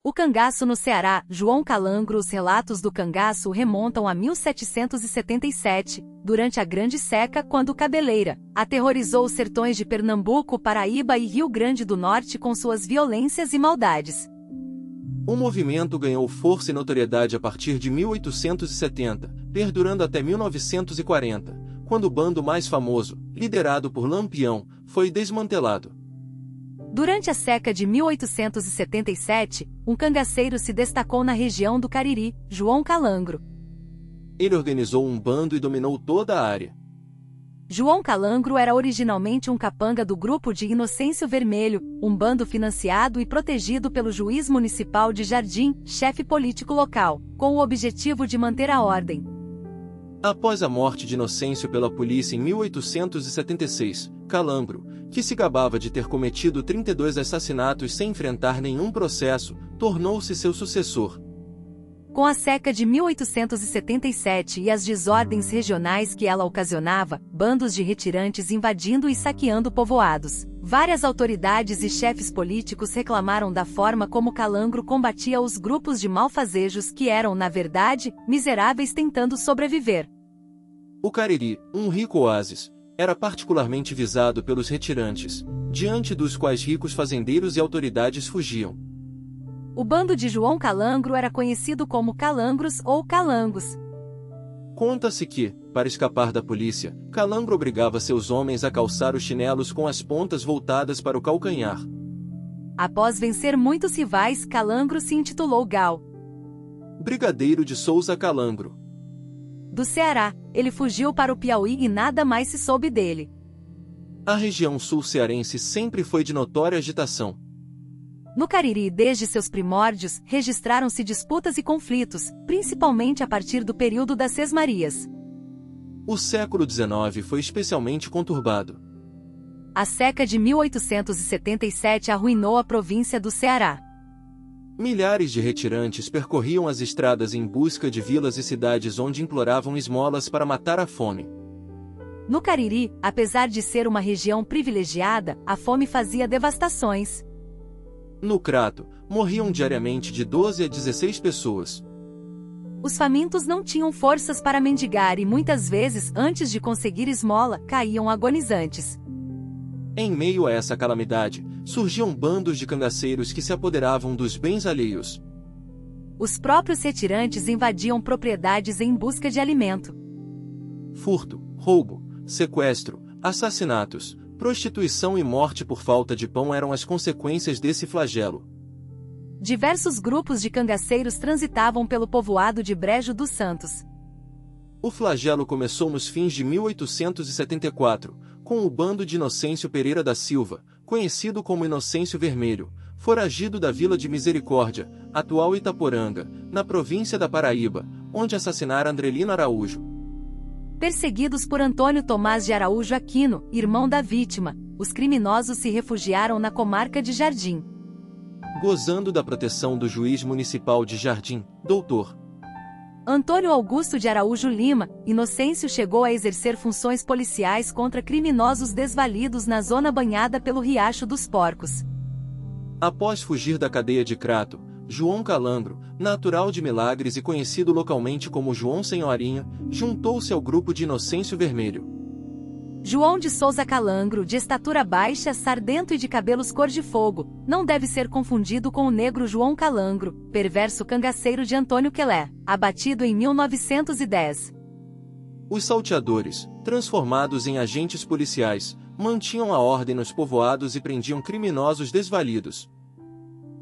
O cangaço no Ceará, João Calangro. Os relatos do cangaço remontam a 1777, durante a Grande Seca, quando Cabeleira aterrorizou os sertões de Pernambuco, Paraíba e Rio Grande do Norte com suas violências e maldades. O movimento ganhou força e notoriedade a partir de 1870, perdurando até 1940, quando o bando mais famoso, liderado por Lampião, foi desmantelado. Durante a seca de 1877, um cangaceiro se destacou na região do Cariri, João Calangro. Ele organizou um bando e dominou toda a área. João Calangro era originalmente um capanga do grupo de Inocêncio Vermelho, um bando financiado e protegido pelo juiz municipal de Jardim, chefe político local, com o objetivo de manter a ordem. Após a morte de Inocêncio pela polícia em 1876, Calangro, que se gabava de ter cometido 32 assassinatos sem enfrentar nenhum processo, tornou-se seu sucessor. Com a seca de 1877 e as desordens regionais que ela ocasionava, bandos de retirantes invadindo e saqueando povoados, várias autoridades e chefes políticos reclamaram da forma como Calangro combatia os grupos de malfazejos que eram, na verdade, miseráveis tentando sobreviver. O Cariri, um rico oásis, era particularmente visado pelos retirantes, diante dos quais ricos fazendeiros e autoridades fugiam. O bando de João Calangro era conhecido como Calangros ou Calangos. Conta-se que, para escapar da polícia, Calangro obrigava seus homens a calçar os chinelos com as pontas voltadas para o calcanhar. Após vencer muitos rivais, Calangro se intitulou Gal. Brigadeiro de Souza Calangro. Do Ceará, ele fugiu para o Piauí e nada mais se soube dele. A região sul cearense sempre foi de notória agitação. No Cariri, desde seus primórdios, registraram-se disputas e conflitos, principalmente a partir do período das Sesmarias. O século XIX foi especialmente conturbado. A seca de 1877 arruinou a província do Ceará. Milhares de retirantes percorriam as estradas em busca de vilas e cidades onde imploravam esmolas para matar a fome. No Cariri, apesar de ser uma região privilegiada, a fome fazia devastações. No Crato, morriam diariamente de 12 a 16 pessoas. Os famintos não tinham forças para mendigar e muitas vezes, antes de conseguir esmola, caíam agonizantes. Em meio a essa calamidade, surgiam bandos de cangaceiros que se apoderavam dos bens alheios. Os próprios retirantes invadiam propriedades em busca de alimento. Furto, roubo, sequestro, assassinatos, prostituição e morte por falta de pão eram as consequências desse flagelo. Diversos grupos de cangaceiros transitavam pelo povoado de Brejo dos Santos. O flagelo começou nos fins de 1874, com o bando de Inocêncio Pereira da Silva, conhecido como Inocêncio Vermelho, foragido da Vila de Misericórdia, atual Itaporanga, na província da Paraíba, onde assassinara Andrelino Araújo. Perseguidos por Antônio Tomás de Araújo Aquino, irmão da vítima, os criminosos se refugiaram na comarca de Jardim. Gozando da proteção do juiz municipal de Jardim, Dr. Antônio Augusto de Araújo Lima, Inocêncio chegou a exercer funções policiais contra criminosos desvalidos na zona banhada pelo Riacho dos Porcos. Após fugir da cadeia de Crato, João Calangro, natural de Milagres e conhecido localmente como João Senhorinha, juntou-se ao grupo de Inocêncio Vermelho. João de Souza Calangro, de estatura baixa, sardento e de cabelos cor de fogo, não deve ser confundido com o negro João Calangro, perverso cangaceiro de Antônio Quelé, abatido em 1910. Os salteadores, transformados em agentes policiais, mantinham a ordem nos povoados e prendiam criminosos desvalidos.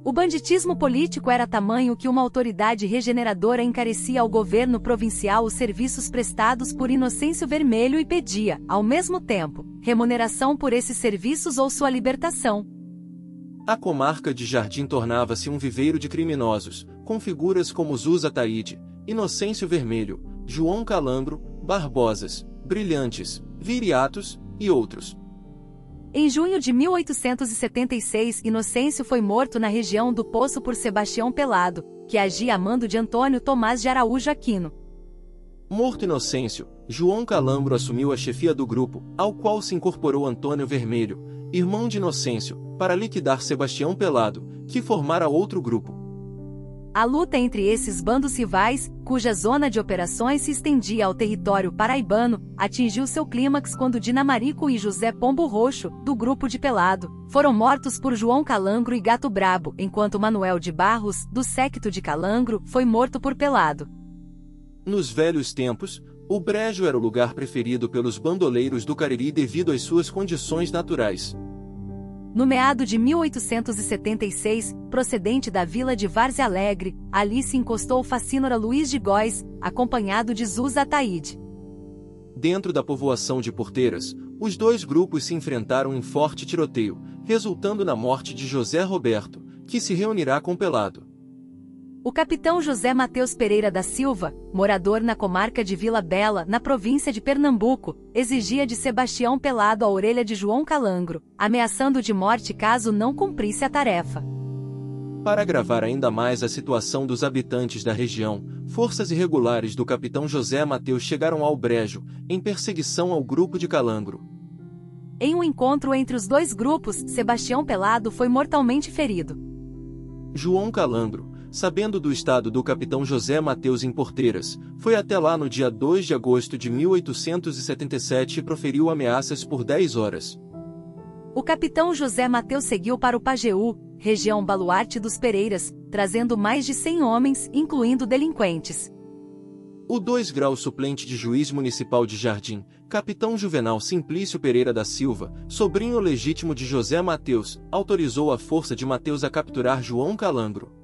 O banditismo político era tamanho que uma autoridade regeneradora encarecia ao governo provincial os serviços prestados por Inocêncio Vermelho e pedia, ao mesmo tempo, remuneração por esses serviços ou sua libertação. A comarca de Jardim tornava-se um viveiro de criminosos, com figuras como Zusa Taide, Inocêncio Vermelho, João Calangro, Barbosas, Brilhantes, Viriatos e outros. Em junho de 1876, Inocêncio foi morto na região do Poço por Sebastião Pelado, que agia a mando de Antônio Tomás de Araújo Aquino. Morto Inocêncio, João Calangro assumiu a chefia do grupo, ao qual se incorporou Antônio Vermelho, irmão de Inocêncio, para liquidar Sebastião Pelado, que formara outro grupo. A luta entre esses bandos rivais, cuja zona de operações se estendia ao território paraibano, atingiu seu clímax quando Dinamarico e José Pombo Roxo, do grupo de Pelado, foram mortos por João Calangro e Gato Brabo, enquanto Manuel de Barros, do séquito de Calangro, foi morto por Pelado. Nos velhos tempos, o Brejo era o lugar preferido pelos bandoleiros do Cariri devido às suas condições naturais. No meado de 1876, procedente da vila de Várzea Alegre, ali se encostou o facínora Luiz de Góes, acompanhado de Zuz Ataíde. Dentro da povoação de Porteiras, os dois grupos se enfrentaram em forte tiroteio, resultando na morte de José Roberto, que se reunirá com Pelado. O capitão José Mateus Pereira da Silva, morador na comarca de Vila Bela, na província de Pernambuco, exigia de Sebastião Pelado a orelha de João Calangro, ameaçando de morte caso não cumprisse a tarefa. Para agravar ainda mais a situação dos habitantes da região, forças irregulares do capitão José Mateus chegaram ao Brejo, em perseguição ao grupo de Calangro. Em um encontro entre os dois grupos, Sebastião Pelado foi mortalmente ferido. João Calangro, sabendo do estado do capitão José Mateus em Porteiras, foi até lá no dia 2 de agosto de 1877 e proferiu ameaças por 10 horas. O capitão José Mateus seguiu para o Pajeú, região baluarte dos Pereiras, trazendo mais de 100 homens, incluindo delinquentes. O 2 grau suplente de juiz municipal de Jardim, capitão Juvenal Simplício Pereira da Silva, sobrinho legítimo de José Mateus, autorizou a força de Mateus a capturar João Calangro.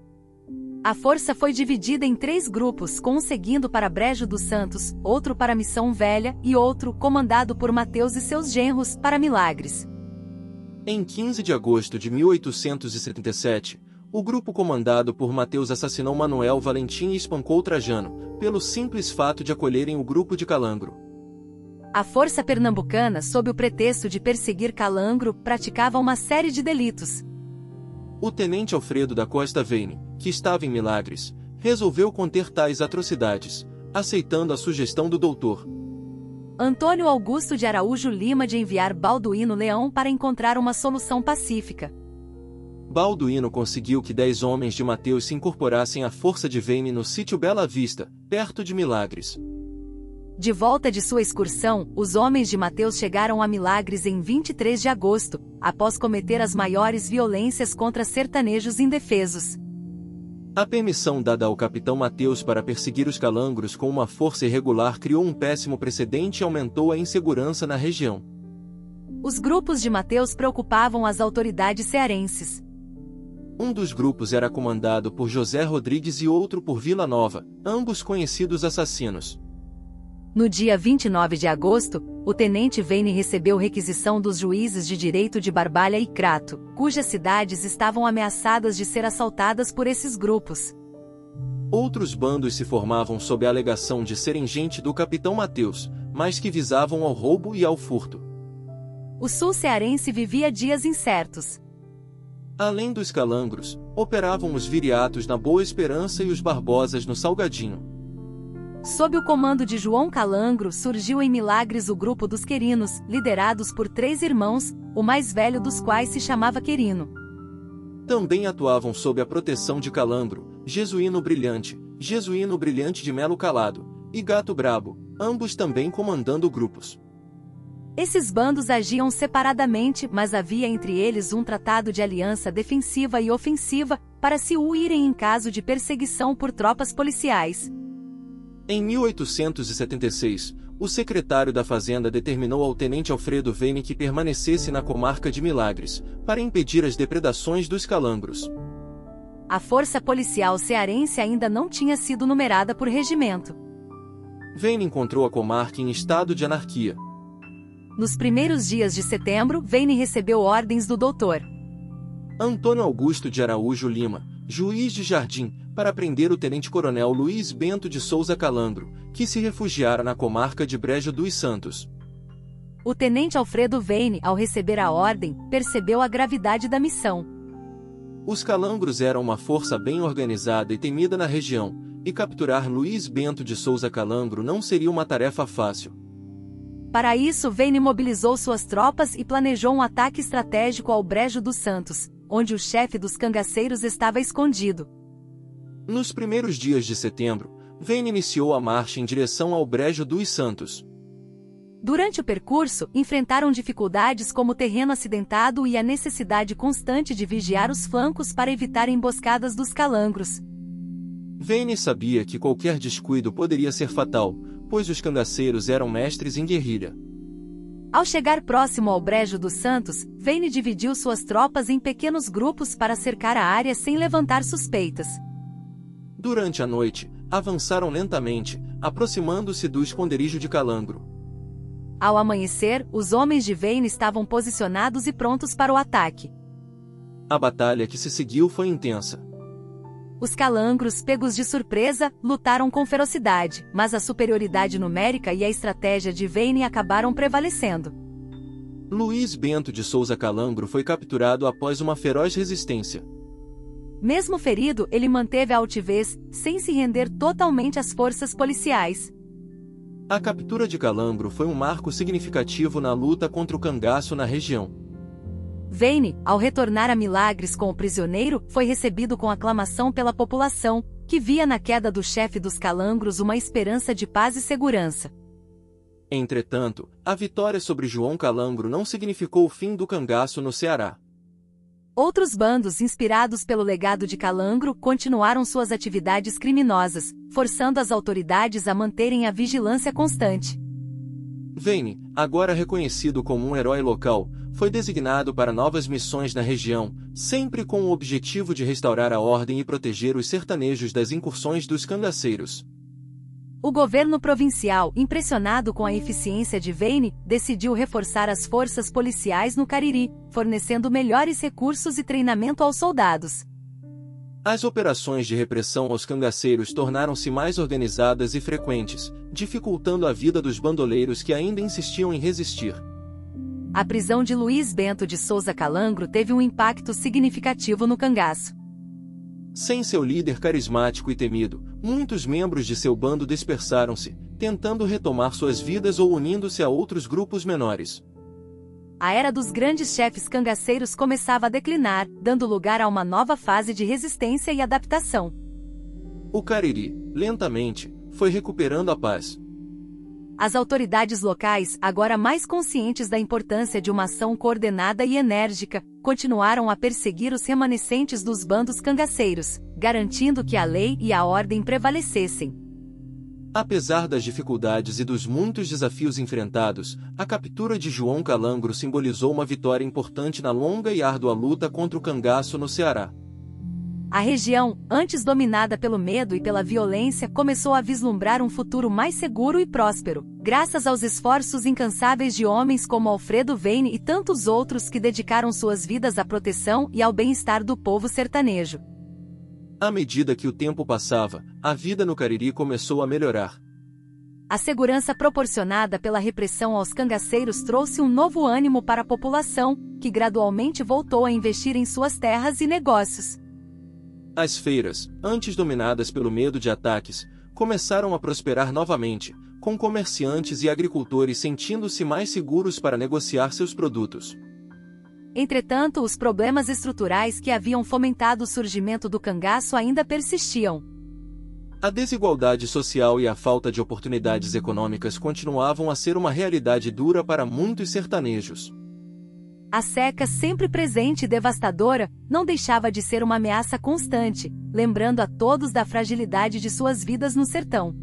A força foi dividida em 3 grupos, com um seguindo para Brejo dos Santos, outro para Missão Velha e outro, comandado por Mateus e seus genros, para Milagres. Em 15 de agosto de 1877, o grupo comandado por Mateus assassinou Manuel Valentim e espancou Trajano, pelo simples fato de acolherem o grupo de Calangro. A força pernambucana, sob o pretexto de perseguir Calangro, praticava uma série de delitos. O tenente Alfredo da Costa Veine, que estava em Milagres, resolveu conter tais atrocidades, aceitando a sugestão do doutor Antônio Augusto de Araújo Lima de enviar Balduíno Leão para encontrar uma solução pacífica. Balduíno conseguiu que 10 homens de Mateus se incorporassem à força de Veine no sítio Bela Vista, perto de Milagres. De volta de sua excursão, os homens de Mateus chegaram a Milagres em 23 de agosto, após cometer as maiores violências contra sertanejos indefesos. A permissão dada ao capitão Mateus para perseguir os calangros com uma força irregular criou um péssimo precedente e aumentou a insegurança na região. Os grupos de Mateus preocupavam as autoridades cearenses. Um dos grupos era comandado por José Rodrigues e outro por Vila Nova, ambos conhecidos assassinos. No dia 29 de agosto, o tenente Veine recebeu requisição dos juízes de direito de Barbalha e Crato, cujas cidades estavam ameaçadas de ser assaltadas por esses grupos. Outros bandos se formavam sob a alegação de serem gente do capitão Mateus, mas que visavam ao roubo e ao furto. O sul cearense vivia dias incertos. Além dos calangros, operavam os viriatos na Boa Esperança e os Barbosas no Salgadinho. Sob o comando de João Calangro surgiu em Milagres o grupo dos Querinos, liderados por 3 irmãos, o mais velho dos quais se chamava Querino. Também atuavam sob a proteção de Calangro, Jesuíno Brilhante de Melo Calado, e Gato Brabo, ambos também comandando grupos. Esses bandos agiam separadamente, mas havia entre eles um tratado de aliança defensiva e ofensiva, para se unirem em caso de perseguição por tropas policiais. Em 1876, o secretário da Fazenda determinou ao tenente Alfredo Veine que permanecesse na comarca de Milagres, para impedir as depredações dos calangros. A força policial cearense ainda não tinha sido numerada por regimento. Veine encontrou a comarca em estado de anarquia. Nos primeiros dias de setembro, Veine recebeu ordens do Dr. Antônio Augusto de Araújo Lima, juiz de Jardim, para prender o tenente-coronel Luiz Bento de Souza Calangro, que se refugiara na comarca de Brejo dos Santos. O tenente Alfredo Veine, ao receber a ordem, percebeu a gravidade da missão. Os calangros eram uma força bem organizada e temida na região, e capturar Luiz Bento de Souza Calangro não seria uma tarefa fácil. Para isso, Veine mobilizou suas tropas e planejou um ataque estratégico ao Brejo dos Santos, onde o chefe dos cangaceiros estava escondido. Nos primeiros dias de setembro, Vane iniciou a marcha em direção ao Brejo dos Santos. Durante o percurso, enfrentaram dificuldades como terreno acidentado e a necessidade constante de vigiar os flancos para evitar emboscadas dos calangros. Vane sabia que qualquer descuido poderia ser fatal, pois os cangaceiros eram mestres em guerrilha. Ao chegar próximo ao Brejo dos Santos, Vane dividiu suas tropas em pequenos grupos para cercar a área sem levantar suspeitas. Durante a noite, avançaram lentamente, aproximando-se do esconderijo de Calangro. Ao amanhecer, os homens de Vane estavam posicionados e prontos para o ataque. A batalha que se seguiu foi intensa. Os calangros, pegos de surpresa, lutaram com ferocidade, mas a superioridade numérica e a estratégia de Vane acabaram prevalecendo. Luís Bento de Souza Calangro foi capturado após uma feroz resistência. Mesmo ferido, ele manteve a altivez, sem se render totalmente às forças policiais. A captura de Calangro foi um marco significativo na luta contra o cangaço na região. Vane, ao retornar a Milagres com o prisioneiro, foi recebido com aclamação pela população, que via na queda do chefe dos calangros uma esperança de paz e segurança. Entretanto, a vitória sobre João Calangro não significou o fim do cangaço no Ceará. Outros bandos inspirados pelo legado de Calangro continuaram suas atividades criminosas, forçando as autoridades a manterem a vigilância constante. Vane, agora reconhecido como um herói local, foi designado para novas missões na região, sempre com o objetivo de restaurar a ordem e proteger os sertanejos das incursões dos cangaceiros. O governo provincial, impressionado com a eficiência de Vane, decidiu reforçar as forças policiais no Cariri, fornecendo melhores recursos e treinamento aos soldados. As operações de repressão aos cangaceiros tornaram-se mais organizadas e frequentes, dificultando a vida dos bandoleiros que ainda insistiam em resistir. A prisão de Luís Bento de Souza Calangro teve um impacto significativo no cangaço. Sem seu líder carismático e temido, muitos membros de seu bando dispersaram-se, tentando retomar suas vidas ou unindo-se a outros grupos menores. A era dos grandes chefes cangaceiros começava a declinar, dando lugar a uma nova fase de resistência e adaptação. O Cariri, lentamente, foi recuperando a paz. As autoridades locais, agora mais conscientes da importância de uma ação coordenada e enérgica, continuaram a perseguir os remanescentes dos bandos cangaceiros, garantindo que a lei e a ordem prevalecessem. Apesar das dificuldades e dos muitos desafios enfrentados, a captura de João Calangro simbolizou uma vitória importante na longa e árdua luta contra o cangaço no Ceará. A região, antes dominada pelo medo e pela violência, começou a vislumbrar um futuro mais seguro e próspero, graças aos esforços incansáveis de homens como Alfredo Vane e tantos outros que dedicaram suas vidas à proteção e ao bem-estar do povo sertanejo. À medida que o tempo passava, a vida no Cariri começou a melhorar. A segurança proporcionada pela repressão aos cangaceiros trouxe um novo ânimo para a população, que gradualmente voltou a investir em suas terras e negócios. As feiras, antes dominadas pelo medo de ataques, começaram a prosperar novamente, com comerciantes e agricultores sentindo-se mais seguros para negociar seus produtos. Entretanto, os problemas estruturais que haviam fomentado o surgimento do cangaço ainda persistiam. A desigualdade social e a falta de oportunidades econômicas continuavam a ser uma realidade dura para muitos sertanejos. A seca, sempre presente e devastadora, não deixava de ser uma ameaça constante, lembrando a todos da fragilidade de suas vidas no sertão.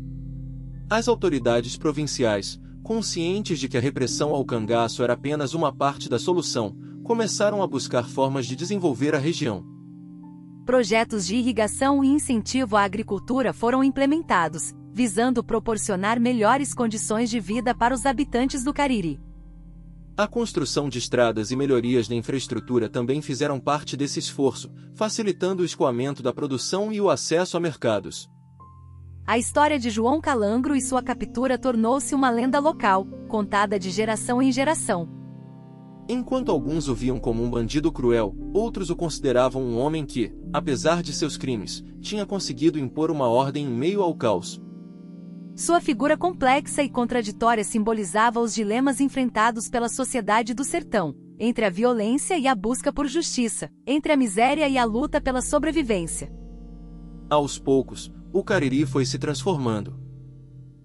As autoridades provinciais, conscientes de que a repressão ao cangaço era apenas uma parte da solução, começaram a buscar formas de desenvolver a região. Projetos de irrigação e incentivo à agricultura foram implementados, visando proporcionar melhores condições de vida para os habitantes do Cariri. A construção de estradas e melhorias na infraestrutura também fizeram parte desse esforço, facilitando o escoamento da produção e o acesso a mercados. A história de João Calangro e sua captura tornou-se uma lenda local, contada de geração em geração. Enquanto alguns o viam como um bandido cruel, outros o consideravam um homem que, apesar de seus crimes, tinha conseguido impor uma ordem em meio ao caos. Sua figura complexa e contraditória simbolizava os dilemas enfrentados pela sociedade do sertão, entre a violência e a busca por justiça, entre a miséria e a luta pela sobrevivência. Aos poucos, o Cariri foi se transformando.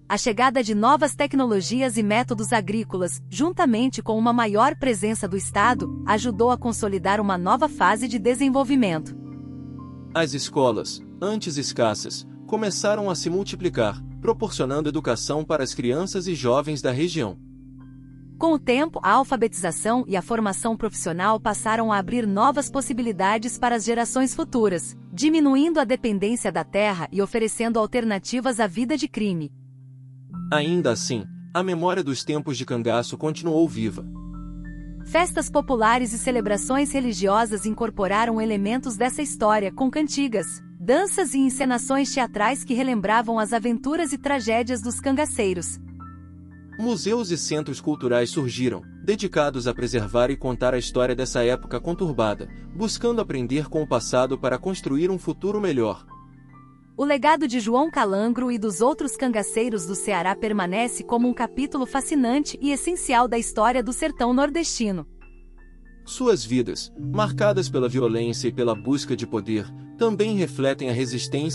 A chegada de novas tecnologias e métodos agrícolas, juntamente com uma maior presença do Estado, ajudou a consolidar uma nova fase de desenvolvimento. As escolas, antes escassas, começaram a se multiplicar, proporcionando educação para as crianças e jovens da região. Com o tempo, a alfabetização e a formação profissional passaram a abrir novas possibilidades para as gerações futuras, diminuindo a dependência da terra e oferecendo alternativas à vida de crime. Ainda assim, a memória dos tempos de cangaço continuou viva. Festas populares e celebrações religiosas incorporaram elementos dessa história com cantigas, danças e encenações teatrais que relembravam as aventuras e tragédias dos cangaceiros. Museus e centros culturais surgiram, dedicados a preservar e contar a história dessa época conturbada, buscando aprender com o passado para construir um futuro melhor. O legado de João Calangro e dos outros cangaceiros do Ceará permanece como um capítulo fascinante e essencial da história do sertão nordestino. Suas vidas, marcadas pela violência e pela busca de poder, também refletem a resistência